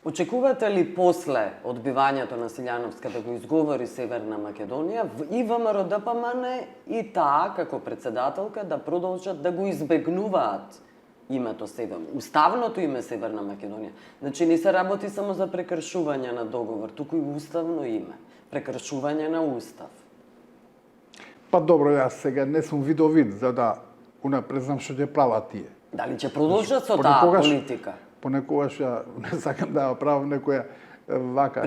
Очекувате ли после одбивањето на Силјановска да го изговори Северна Македонија и ВМРО-ДПМН и таа како председателка да продолжат да го избегнуваат името уставното име Северна Македонија? Значи не се работи само за прекршување на договор, туку и уставно име, прекршување на устав. Па добро, јас сега не сум видовид за да унапрезнам што ќе прават тие. Дали ќе продолжат со таа политика? Понекогаш ја не сакам да правам некоја вака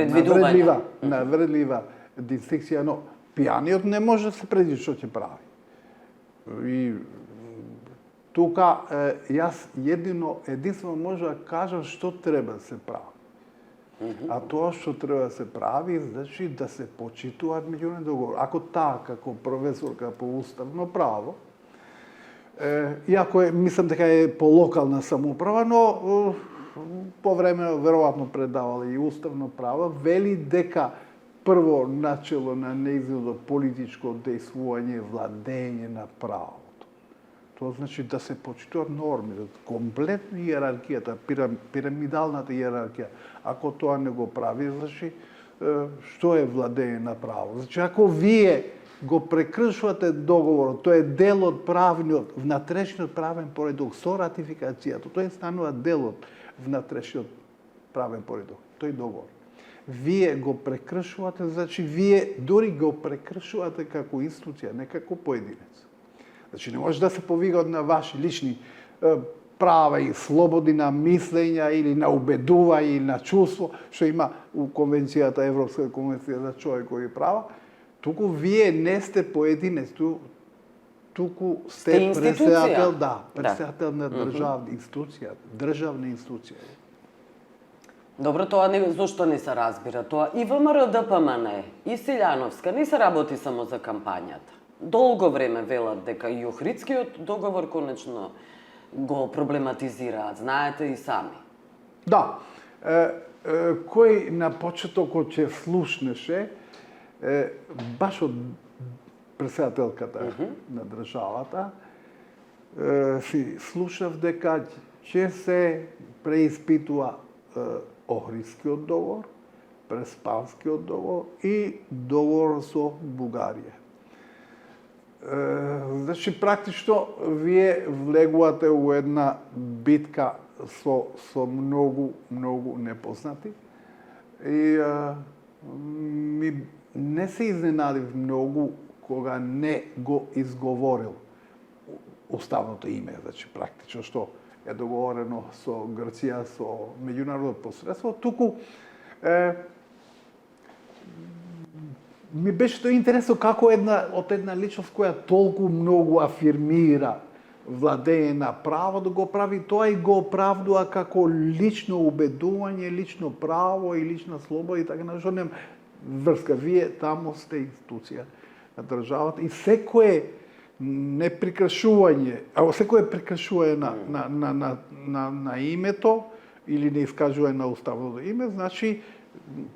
навредлива дистинкција, но пијаниот не може да се предвиди што ќе прави. И тука јас единствено може да кажам што треба да се прави. А тоа што треба да се прави, значи да се почитуваат меѓународни договори. Ако таа како професорка по уставно право, иако мислам дека е по локална самоуправа, но по време веројатно предавала и уставно право, вели дека прво начело на нејзиното политичко дејствување е владење на правото. Тоа значи да се почитуваат норми, комплетно иерархијата, пирамидалната иерархија. Ако тоа не го прави, значи што е владење на право? Значи ако вие го прекршувате договорот, тој е дел од правниот, внатрешниот правен поредок со ратификацијата, тој станува дел од внатрешниот правен поредок, тој договор. Вие го прекршувате, значи вие дури го прекршувате како институција, не како поединец. Значи не може да се повига на ваши лични права и слободи на мислења или на убедување или на чувство, што има у конвенцијата, Европска конвенција за човекови права. Туку вие не сте поединец, туку сте председател, председател на државна институција. Добро, тоа зошто не се разбира? Тоа и ВМРО-ДПМН и Силјановска не се работи само за кампањата. Долго време велат дека и Охридскиот договор конечно го проблематизираат, знаете и сами. Да, кој на почетокот ќе слушнеше, баш од председателката на државата, си слушав дека ќе се преиспитува Охридскиот договор, Преспанскиот договор и договор со Бугарија. Значи, практично, вие влегувате у една битка со многу непознати и не се изненадив многу кога не го изговорил уставното име, значи практично што е договорено со Грција, со меѓународно посредство, туку ми беше тоа интересно како од една личност која толку многу афирмира владење на право да го прави тоа и го оправдува како лично убедување, лично право и лична слобода и така нешто. Нема врска. Вие таму сте институција на државата и секое непрекршување, секое прекршување на името или не искажување на уставното име, значи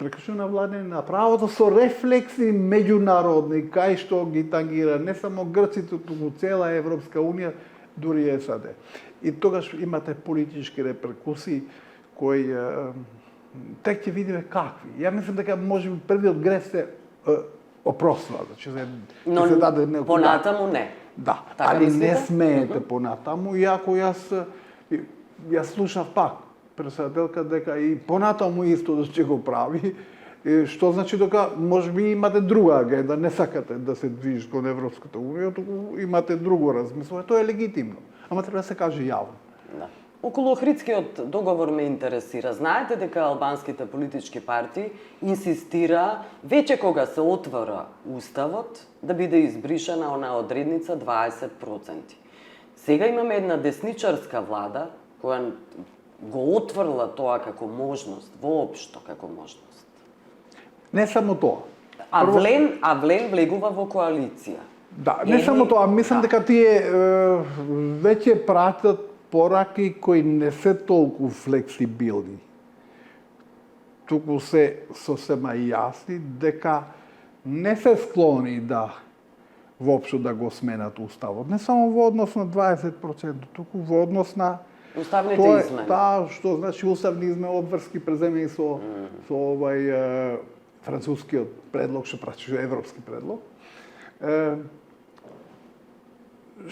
прекршување на владење на правото со рефлекси меѓународни, кај што ги тангира не само Грците, туку цела Европска унија, дури и САД. И тогаш имате политички реперкусии кои тек ќе видиме какви. Ја мислам дека може би првиот греф се опростува, значи се даде некој. Понатаму не. Да, али не смеете понатаму, иако јас слушав пак председателка дека и понатаму исто да ќе го прави, што значи дека можеби имате друга агенда, не сакате да се движите кон Европската унија, туку имате друго размислување, тоа е легитимно, ама треба да се каже јавно. Да. Околу Охридскиот договор ме интересира. Знаете дека албанските политички партии инсистира веќе кога се отвора уставот да биде избришена онаа одредница 20%. Сега имаме една десничарска влада која го отврла тоа како можност, воопшто како можност. Не само тоа. Влен влегува во коалиција. Да, не само тоа, мислам дека тие веќе пратат пораки кои не се толку флексибилни, туку се сосема јасни дека не се склони да воопшто да го сменат уставот. Не само во однос на 20%, туку во однос на Уставните тоа измени. Таа што значи уставни измени обврски преземени со францускиот предлог, што прачува европски предлог.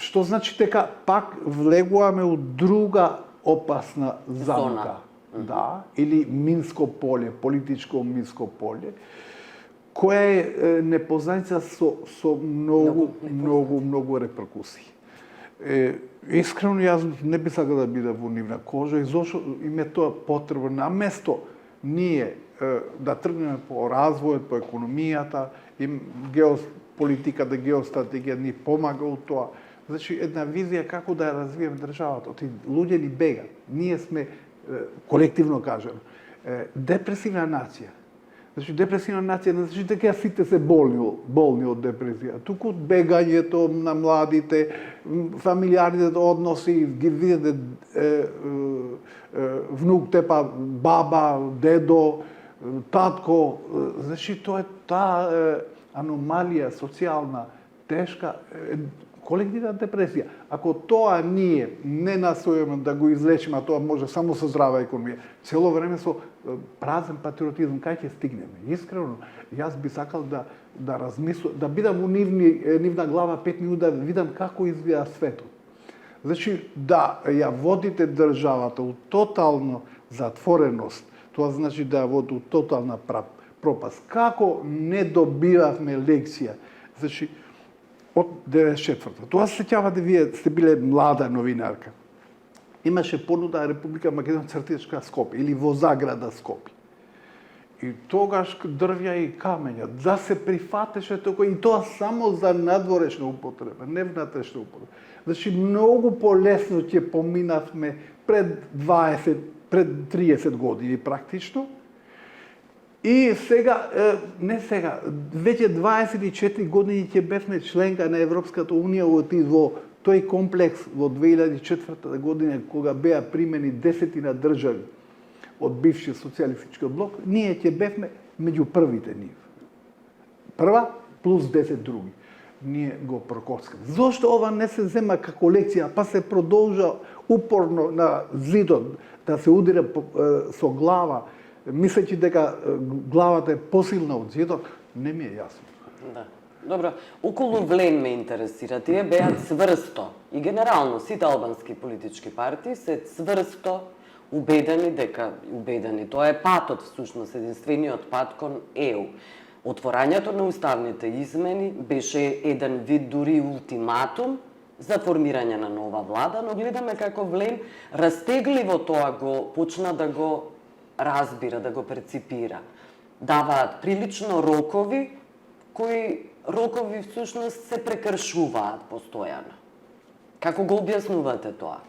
Што значи дека пак влегуваме у друга опасна замка. Да, или минско поле, политичко минско поле, кое е непознаница со многу реперкусии. Искрено, јас не би сакал да бидам во нивна кожа и зошто им е тоа потребно. Наместо ние да тргнеме по развојот, по економијата, геополитиката, геостратегија ни помага у тоа. Значи, една визија како да ја развиеме државата. Оти луѓе ни бегат. Ние сме, колективно кажем, депресивна нација. Значи, депресивна нација не значи дека сите се болни од депресија. Туку бегањето на младите, фамилиарните односи, ги видите внук тепа баба, дедо, татко. Значи, тоа е таа аномалија социјална, тешка, колективна депресија. Ако тоа ние не настојаме да го излечиме, а тоа може само со здрава економија, цело време со празен патриотизм, кај ќе стигнеме? Искрено, јас би сакал да размислам, да бидам у нивна глава 5 минути, да видам како изгледа светот. Значи, да ја водите државата у тотална затвореност, тоа значи да ја води у тотална пропаст. Како не добивавме лекција? Значи, од 94-та. Тоа се сеќава да вие сте биле млада новинарка. Имаше понуда Република Македонија цртичка Скопје или во заграда Скопје. И тогаш дрвја и камења, да се прифатеше тока и тоа само за надворешна употреба, не внатрешна употреба. Значи многу полесно ќе поминавме пред 30 години практично. И сега, не сега, веќе 24 години ќе бевме членка на Европската Унија во тој комплекс во 2004 година, кога беа примени 10 држави од бившиот социјалистички блок, ние ќе бевме меѓу првите нив. Прва плюс 10 други. Ние го прокоскаме. Зошто ова не се зема како лекција, па се продолжа упорно на зидот да се удира со глава, мислејќи дека главата е посилна од зидот, не ми е јасно. Да. Добро, околу Влен ме интересира. Тие беа цврсто и генерално сите албански политички партии се цврсто убедени. Тоа е патот, всушност, единствениот пат кон ЕУ. Отворањето на уставните измени беше еден вид дури ултиматум за формирање на нова влада, но гледаме како Влен растегливо тоа го почна да го разбира, да го перципира. Даваат прилично рокови, кои рокови всушност се прекршуваат постојано. Како го објаснувате тоа?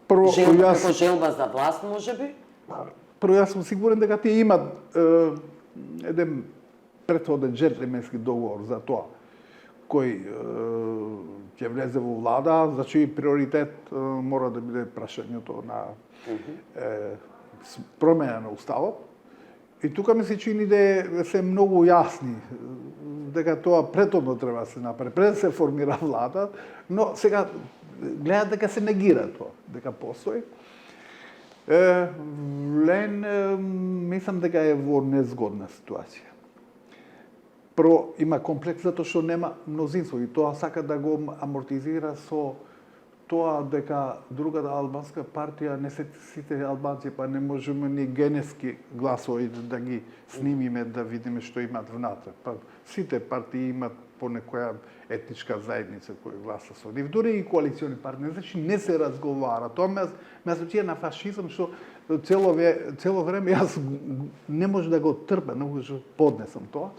Како желба за власт, можеби? Прво, јас сум сигурен дека тие имат еден претходен джентлменски договор за тоа, кој ќе влезе во влада, значи приоритет мора да биде прашањето на промена на уставот. И тука ми се чини да се многу јасни, дека тоа претходно треба да се направи, пред да се формира влада, но сега гледат дека се негира тоа, дека постои. Влен, мислам дека е во незгодна ситуација. Прво, има комплекс затоа што нема мнозинство и тоа сака да го амортизира со тоа дека другата албанска партија, не се сите албанци, па не можеме ни генетски гласови да ги снимиме, да видиме што имат внатре. Па сите партии имат по некоја етничка заедница која гласа со нив, дури и коалициони партии, значи не се разговара. Тоа ме асоцира на фашизам, што цело време јас не може да го трпам, не може да поднесам тоа.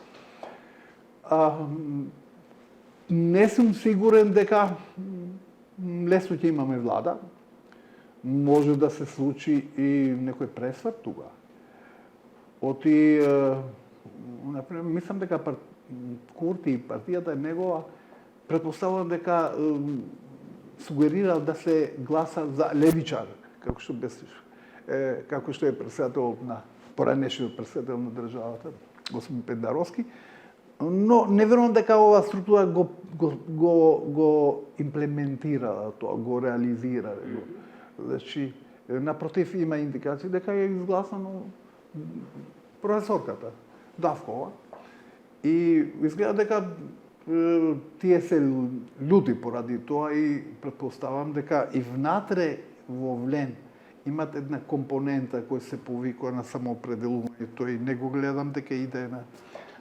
Не сум сигурен дека лесно ќе имаме влада. Може да се случи и некој пресврт тука. Оти, например, мислам дека Курти и партијата е негова, предпоставувам дека сугерирал да се гласа за левичар, како што како што е председател на поранешниот председател на државата, господин Пендаровски, но не верувам дека оваа структура го имплементира тоа, го реализира. Значи, напротив, има индикации дека е изгласано професорката Давкова. И изгледа дека тие се луди поради тоа и претпоставам дека и внатре во Влен имат една компонента која се повикува на самоопределување. Тој не го гледам дека иде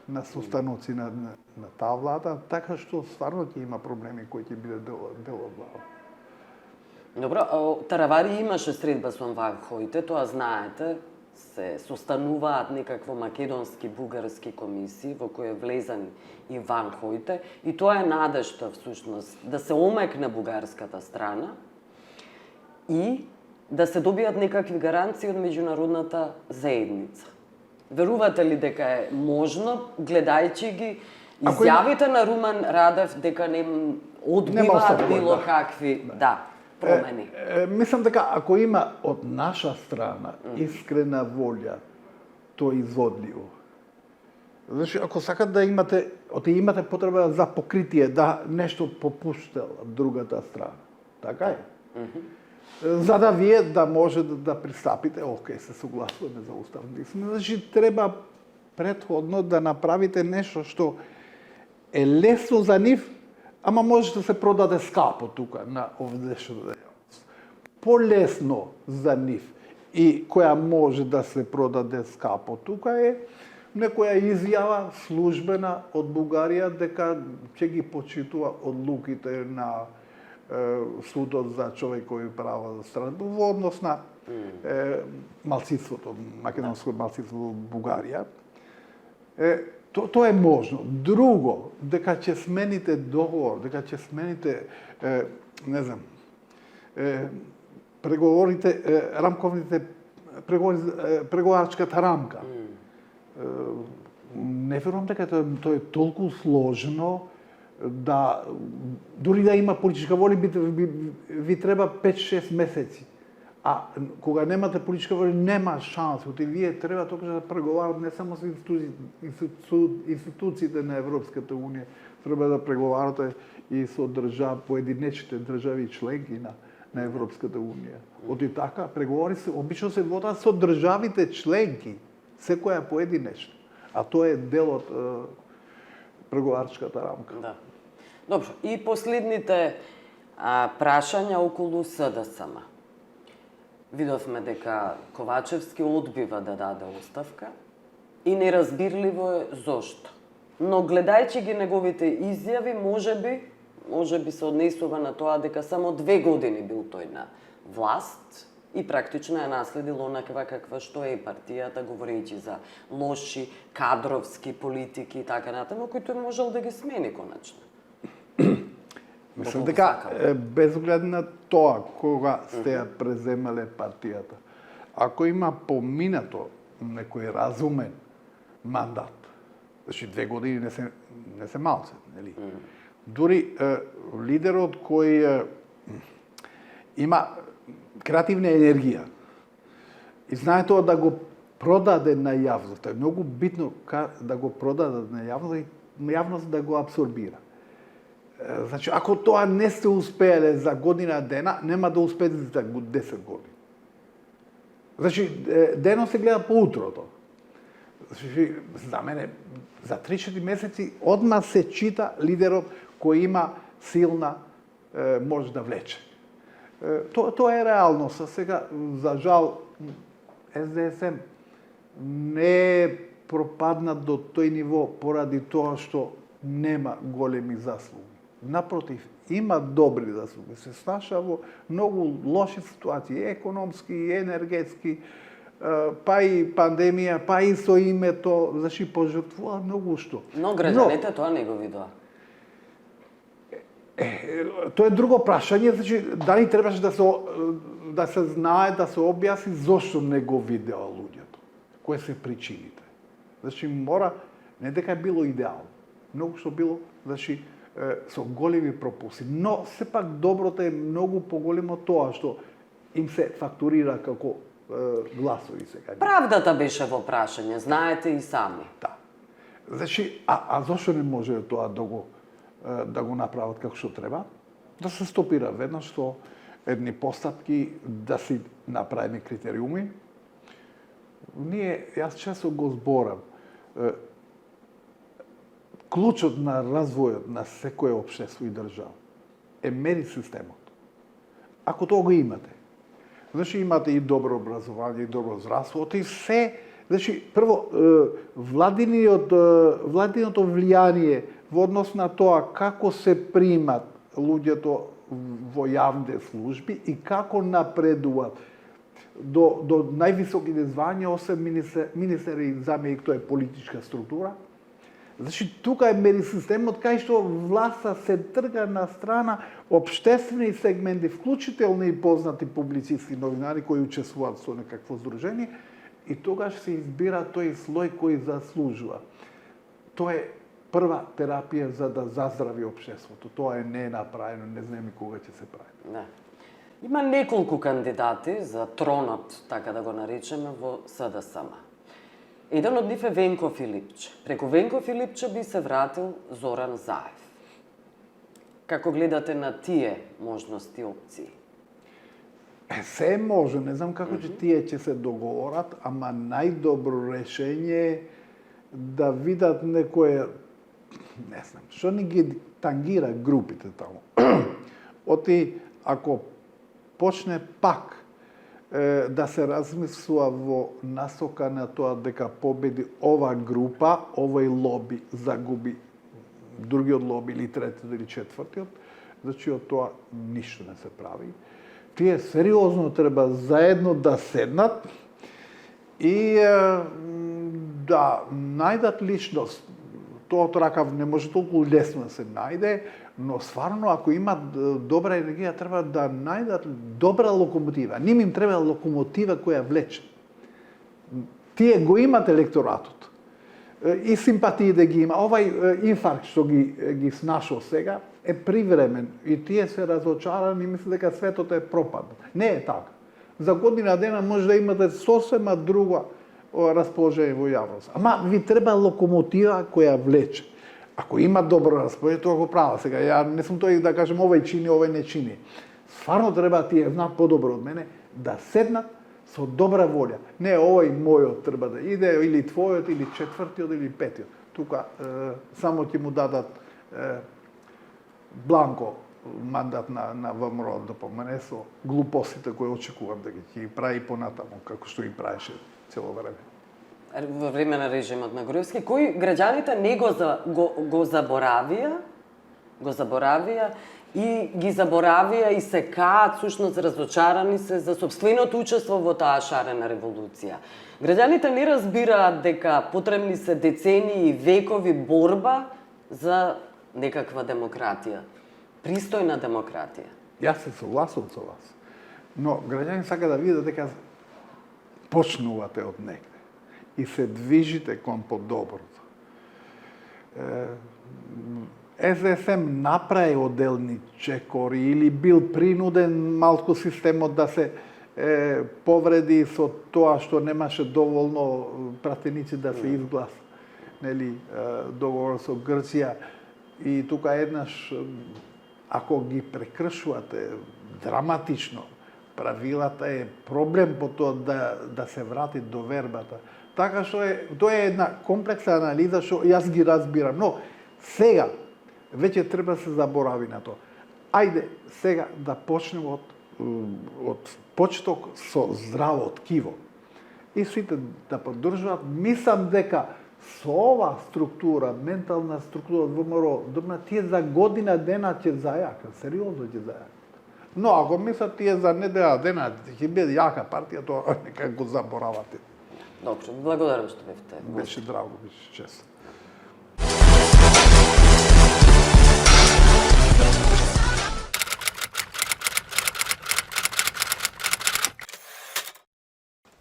на состаноци на таа влада, така што стварно ќе има проблеми кои ќе биде дел од влада. Добро, Таравари имаше средба со ванхоите, тоа знаете, се состануваат некакво македонски, бугарски комисии во кои е влезан и ванхоите, и тоа е надежта всушност да се омекне бугарската страна и да се добијат некакви гаранции од меѓународната заедница. Верувате ли дека е можно, гледајќи ги изјавите на Румен Радев дека не одбиваат било какви промени? Мислам дека ако има од наша страна искрена волја, тоа е изводливо. Значи, ако сакат да имате потреба за покритие, да нешто попушта другата страна. Така е. За да вие да може да пристапите, окей, се согласуваме за уставни измени, значи треба претходно да направите нешто што е лесно за нив, ама може да се продаде скапо тука на овдешната јавност. Полесно за нив и која може да се продаде скапо тука е некоја изјава службена од Бугарија дека ќе ги почитува одлуките на Судот за човекови права за страната во однос на малцинството, македонско малцинство во Бугарија. Тоа е можно. Друго, дека ќе смените договор, дека ќе смените, не знам, преговорите, рамковните преговарачката рамка. Не верувам дека тоа е толку сложно да дури да има политичка воля ви треба 5-6 месеци. А кога немате политичка воля нема шанс. Оти вие треба тогаш да преговарате не само со институциите на Европската унија, треба да преговарате и со поединечните држави членки на Европската унија. Оти така преговори се обично се водат со државите членки, секоја поединечно. А тоа е дел од преговарачката рамка. Да. Добро, и последните прашања околу СДСМ. Видовме дека Ковачевски одбива да даде оставка и неразбирливо е зошто. Но гледајќи ги неговите изјави, може би се однесува на тоа дека само 2 години бил тој на власт и практично ја наследил онаква каква што е партијата, говорејќи за лоши кадровски политики и така натаму, кои тој можел да ги смени конечно. Мислам дека безоглед на тоа кога сте ја преземале партијата, ако има поминато некој разумен мандат, значи 2 години не се малце, нели? Дури лидерот кој има креативна енергија и знае тоа да го продаде на јавност. Е многу битно да го продаде на јавност и јавност да го абсорбира. Значи, ако тоа не сте успееле за година дена, нема да успеете за 10 години. Значи, дено се гледа по утрото. Значи, за мене, за 3-4 месеци одма се чита лидерот кој има силна, може да влече. Тоа е реалност. А сега, за жал, СДСМ не пропадна до тој ниво поради тоа што нема големи заслуги. Напротив, има добри заслуги. Се снаша во многу лоши ситуации, економски, енергетски, па и пандемија, па и со името, значи пожртвува многу што. Но граѓаните тоа не го видоа. Тоа е друго прашање, значи дали требаше да се знае, да се објасни зошто не го видеа луѓето. Кои се причините. Значи мора, не дека е било идеално, многу што било, значи со големи пропуси. Но сепак доброто е многу поголемо тоа што им се фактурира како гласови сега. Правдата беше во прашање, знаете и сами. Да. Значи, а зошто не може тоа да го направат како што треба? Да се стопира веднаш со едни постапки, да си направиме критериуми. Јас често го зборам, клучот на развојот на секое општество и држава е мери системот. Ако тоа го имате, значи имате и добро образование, и добро здравство, и се, значи прво владиното влијание во однос на тоа како се примат луѓето во јавните служби и како напредуваат до највисоките звања, освен министер и заменик, тоа е политичка структура. Значи, тука е мери системот кај што власта се трга на страна општествени сегменти, вклучително и познати публицисти, новинари кои учествуваат со некакво здружение, и тогаш се избира тој слој кој заслужува. Тоа е прва терапија за да заздрави општеството. Тоа не е направено, не знаеме кога ќе се прави. Да. Има неколку кандидати за тронот, така да го наречеме, во СДСМ. Еден од нив е Венко Филипче. Преку Венко Филипче би се вратил Зоран Заев. Како гледате на тие можности и опции? Се може, не знам како ќе тие ќе се договорат, ама најдобро решение е да видат некое, не знам, што ни ги тангира групите таму. Оти, ако почне пак да се размислува во насока на тоа дека победи ова група, овој лоби загуби другиот лоби или третиот или четвртиот, значи од тоа ништо не се прави. Тие сериозно треба заедно да седнат и да најдат личност. Тоа од ракав не може толку лесно да се најде, но стварно ако имат добра енергија треба да најдат добра локомотива. Ним им треба локомотива која влече. Тие го имат електоратот. И симпатиите ги има. Овај инфаркт што ги снашо сега е привремен и тие се разочарани и мислат дека светот е пропаднал. Не е така. За година дена може да имате сосема друго расположение во јавност. Ама ви треба локомотива која влече. Ако има добро расположение, тоа го права. Сега, ја не сум тој да кажем овој чини, овој не чини. Стварно треба тие знаат подобро од мене да седнат со добра волја. Не овој мојот треба да иде, или твојот, или четвртиот, или петиот. Тука само ќе му дадат бланко мандат на ВМРО да помене со глупостите кои очекувам да ги прави понатаму, како што ги правеше цело време. Во време на режимот на Груевски, кои граѓаните не го заборавија и ги заборавија и се каат, сушност разочарани се за собственото учество во таа шарена револуција. Граѓаните не разбираат дека потребни се децении и векови борба за некаква демократија. Пристојна демократија. Јас се согласувам со вас. Но граѓани сака да видат дека почнувате од негде и се движите кон подоброто. СДСМ направи одделни чекори или бил принуден малку системот да се повреди со тоа што немаше доволно пратеници да се изгласа. Нели, договор со Грција. И тука еднаш, ако ги прекршувате драматично, правилата е проблем по тоа да се врати до вербата. Така што тоа е една комплексна анализа што јас ги разбирам. Но сега веќе треба да се заборави на тоа. Ајде сега да почнеме од почеток со здраво ткиво. И сите да поддржуваат. Мислам дека со ова структура, ментална структура од ВМРО, тие за година дена ќе зајакат, сериозно ќе зајакат. Но ако мислат тие за недела дена ќе биде јака партија, тоа нека го заборавате. Добро, благодарам што бевте. Беше драго, беше чест.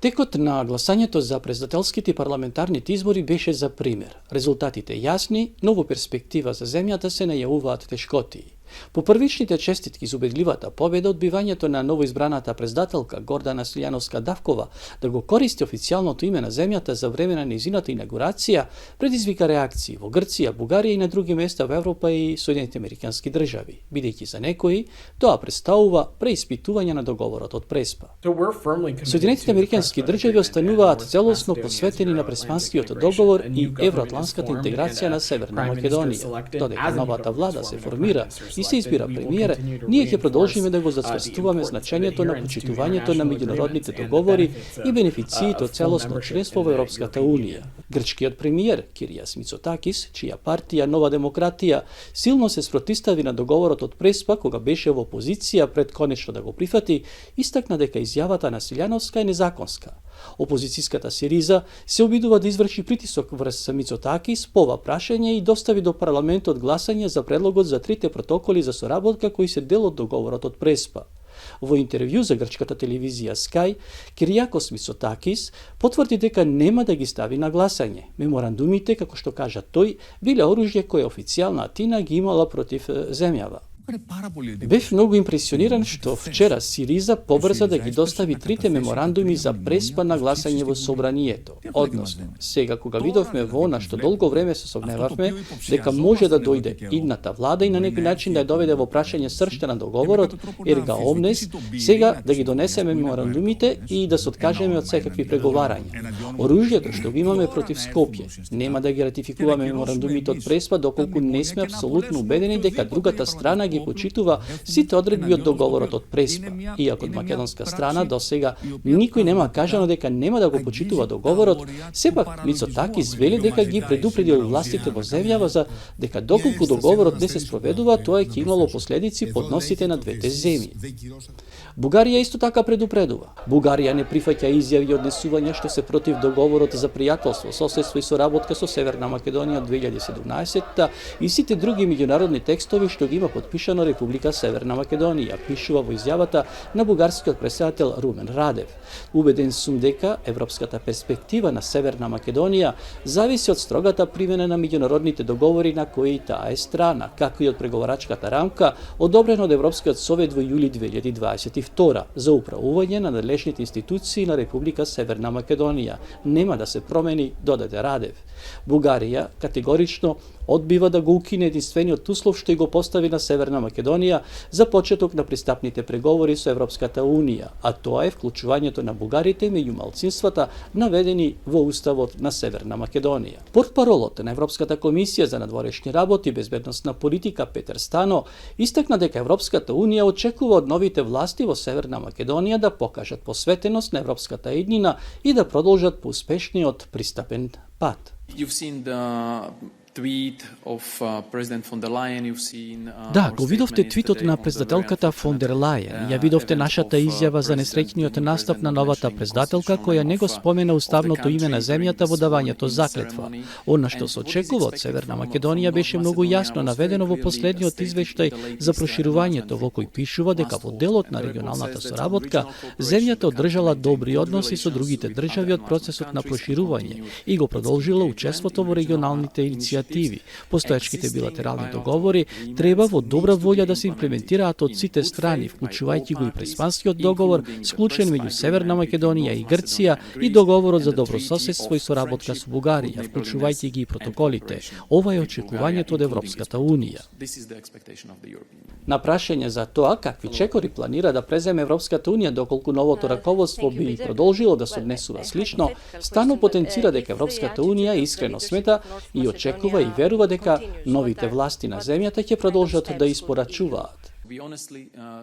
Текот на гласањето за председателските и парламентарните избори беше за пример. Резултатите јасни, но во перспектива за земјата се најавуваат тешкотии. По првичните честитки за убедливата победа, одбивањето на новоизбраната председателка Гордана Силјановска-Давкова да го користи официјалното име на земјата за време на нејзината инаугурација предизвика реакции во Грција, Бугарија и на други места во Европа и Соединените американски држави, бидејќи за некои тоа представува преиспитување на договорот од Преспа. Соединетите американски држави остануваат целосно посветени на Преспанскиот договор и евроатлантската интеграција на Северна Македонија. Додека новата влада се формира и се избира премиер, ние ќе продолжиме да го зацврстуваме значењето на почитувањето на меѓународните договори и бенефициите од целосно членство во Европската Унија. Грчкиот премиер Киријас Мицотакис, чија партија Нова демократија силно се спротистави на договорот од Преспа кога беше во опозиција пред конечно да го прифати, истакна дека изјавата на Силјановска е незаконска. Опозицијската Сириза се обидува да изврши притисок врз Мицотакис по ова прашање и достави до парламентот гласање за предлогот за трите протоколи за соработка кои се дел од договорот од Преспа. Во интервју за грчката телевизија Sky, Киријакос Мицотакис потврди дека нема да ги стави на гласање. Меморандумите, како што кажа тој, биле оружје кое официјална Атина ги имала против земјава. Бев многу импресиониран што вчера Сириза побрза да ги достави трите меморандуми за Преспа на гласање во собранието. Односно, сега кога видовме во она што долго време се сомневавме дека може да дојде идната влада и на некој начин да ја доведе во прашање сршта на договорот, ерга омнес, сега да ги донесеме меморандумите и да се откажеме од секакви преговарања. Оружјето што го имаме против Скопје, нема да ги ратификуваме меморандумите од Преспа доколку не сме апсолутно убедени дека другата страна ги почитува сите одредби од договорот од Преспа. Иако од македонска страна до сега никој нема кажано дека нема да го почитува договорот, сепак Мицотакис вели дека ги предупредил властите во земјава за дека доколку договорот не се спроведува, тоа ќе имало последици по односите на двете земји. Бугарија исто така предупредува. Бугарија не прифаќа изјави и однесувања што се против договорот за пријателство, соседство и соработка со Северна Македонија од 2017 и сите други меѓународни текстови што ги има подпишано Република Северна Македонија, пишува во изјавата на бугарскиот претседател Румен Радев. Убеден сум дека европската перспектива на Северна Македонија зависи од строгата примена на меѓународните договори на кои таа е страна, како и од преговарачката рамка одобрена од Европскиот совет во јули 2022 за управување на надлежните институции на Република Северна Македонија. Нема да се промени, додаде Радев. Бугарија категорично одбива да го укине единствениот услов што го постави на Северна Македонија за почеток на пристапните преговори со Европската Унија, а тоа е вклучувањето на бугарите меѓу малцинствата наведени во уставот на Северна Македонија. Портпаролот на Европската комисија за надворешни работи и безбедносна политика Петер Стано истакна дека Европската Унија очекува од новите власти во Северна Македонија да покажат посветеност на европската еднина и да продолжат по успешниот пристапен пат. Да, го видовте твитот на председателката фон дер Лајен. Ја видовте нашата изјава за несреќниот настап на новата председателка која не го спомена уставното име на земјата во давањето заклетва. Она што се очекува од Северна Македонија беше многу јасно наведено во последниот извештај за проширувањето во кој пишува дека во делот на регионалната соработка земјата одржала добри односи со другите држави од процесот на проширување и го продолжила учеството во регионалните иницијативи. Постојачките билатерални договори треба во добра волја да се имплементираат од сите страни, вклучувајќи го и Преспанскиот договор, склучен меѓу Северна Македонија и Грција и договорот за добрососедство и соработка со Бугарија, вклучувајќи ги и протоколите. Ова е очекувањето од Европската Унија. На прашање за тоа какви чекори планира да преземе Европската Унија доколку новото раководство би продолжило да се однесува слично, Стано потенцира дека Европската Унија искрено смета и очекува и верува дека новите власти на земјата ќе продолжат да испорачуваат.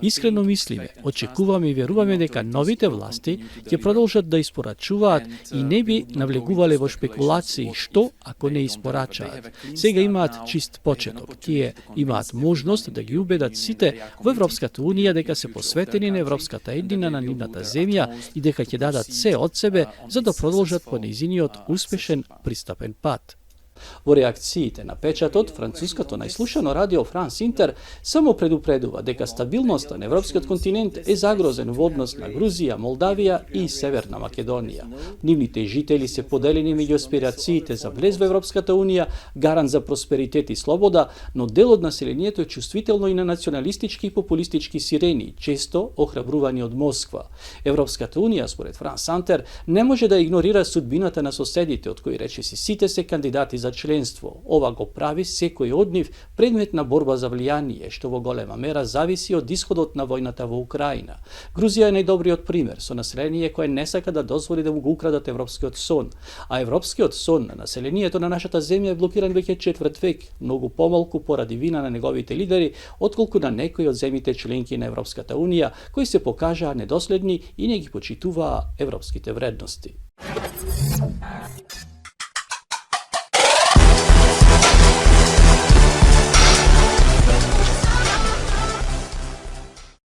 Искрено мислиме, очекуваме и веруваме дека новите власти ќе продолжат да испорачуваат и не би навлегувале во шпекулации што ако не испорачаат. Сега имаат чист почеток. Тие имаат можност да ги убедат сите во Европската Унија дека се посветени на европската еднина на нивната земја и дека ќе дадат се од себе за да продолжат по нејзиниот успешен пристапен пат. Во реакциите на печатот, француското најслушано радио Франс Интер само предупредува дека стабилноста на европскиот континент е загрозен во однос на Грузија, Молдавија и Северна Македонија. Нивните жители се поделени меѓу аспирациите за влез во Европската Унија, гарант за просперитет и слобода, но дел од населението е чувствително и на националистички и популистички сирени, често охрабрувани од Москва. Европската Унија, според Франс Интер, не може да игнорира судбината на соседите, од кои речиси сите се кандидати за членство. Ова го прави секој од нив предмет на борба за влијание, што во голема мера зависи од исходот на војната во Украина. Грузија е најдобриот пример, со население кое не сака да дозволи да му го украдат европскиот сон. А европскиот сон на населението на нашата земја е блокиран веќе четврт век, многу помалку поради вина на неговите лидери, отколку на некои од земјите членки на Европската Унија, кои се покажаа недоследни и не ги почитуваа европските вредности.